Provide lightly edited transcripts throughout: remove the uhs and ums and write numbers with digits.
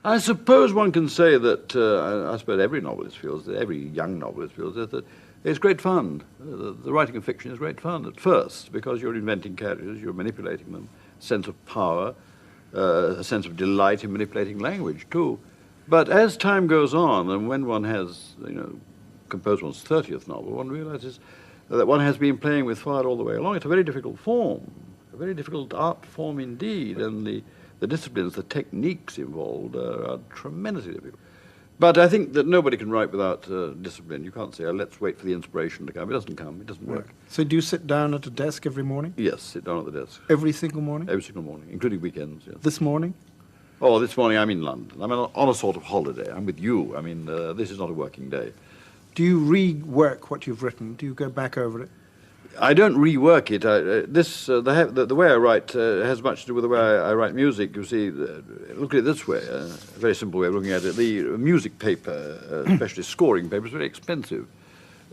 I suppose one can say that, I suppose every novelist feels, that every young novelist feels that it's great fun. The writing of fiction is great fun at first, because you're inventing characters, you're manipulating them, a sense of power, a sense of delight in manipulating language too. But as time goes on, and when one has, composed one's 30th novel, one realizes that one has been playing with fire all the way along. It's a very difficult form, a very difficult art form indeed, and the disciplines, the techniques involved are tremendously difficult. But I think that nobody can write without discipline. You can't say, let's wait for the inspiration to come. It doesn't come. It doesn't work. So do you sit down at a desk every morning? Yes, sit down at the desk. Every single morning? Every single morning, including weekends, yes. This morning? Oh, this morning I'm in London. I'm on a sort of holiday. I'm with you. I mean, this is not a working day. Do you rework what you've written? Do you go back over it? I don't rework it. The way I write has much to do with the way I write music. You see, look at it this way, a very simple way of looking at it. The music paper, especially scoring paper, is very expensive.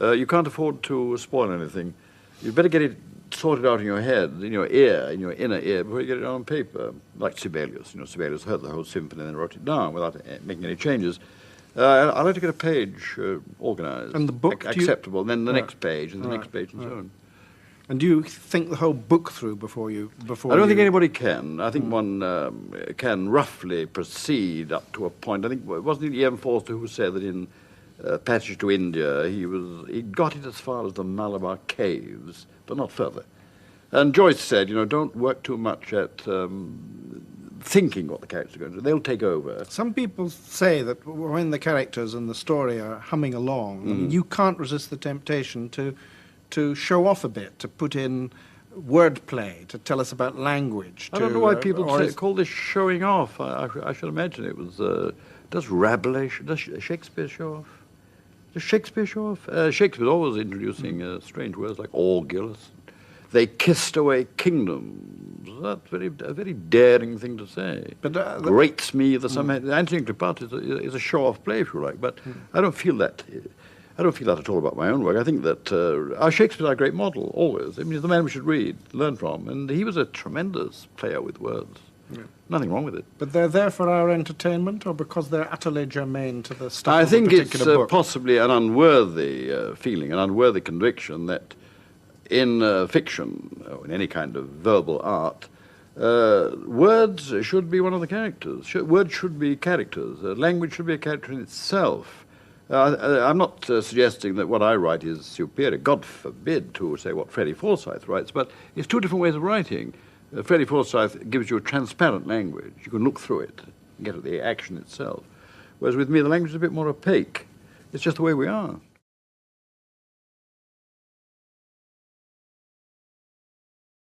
You can't afford to spoil anything. You'd better get it sorted out in your head, in your ear, in your inner ear, before you get it on paper. Like Sibelius. Sibelius heard the whole symphony and then wrote it down without making any changes. I like to get a page organized, and the book acceptable, and then the next page, and the next page, and so on. And do you think the whole book through before you? I don't think anybody can. I think one can roughly proceed up to a point. I think wasn't it E.M. Forster who said that in Passage to India he got it as far as the Malabar caves, but not further. And Joyce said, don't work too much at thinking what the characters are going to do. They'll take over. Some people say that when the characters and the story are humming along, you can't resist the temptation to show off a bit, to put in wordplay, to tell us about language. I don't know why people call this showing off. I should imagine it was, does Rabelais, does Shakespeare show off? Does Shakespeare show off? Shakespeare's always introducing strange words like Augulus. They kissed away kingdoms. That's a very daring thing to say. But grates me that some Antony Cleopatra is a show-off play, if you like. But I don't feel that. I don't feel that at all about my own work. I think that our Shakespeare's our great model, always. I mean, he's the man we should read, learn from. And he was a tremendous player with words. Yeah. Nothing wrong with it. But they're there for our entertainment, or because they're utterly germane to the stuff of the particular book? I think it's possibly an unworthy feeling, an unworthy conviction that in fiction, or in any kind of verbal art, words should be one of the characters. Words should be characters. Language should be a character in itself. I'm not suggesting that what I write is superior, God forbid, to say what Freddie Forsyth writes, but it's two different ways of writing. Freddie Forsyth gives you a transparent language. You can look through it and get at the action itself. Whereas with me, the language is a bit more opaque. It's just the way we are.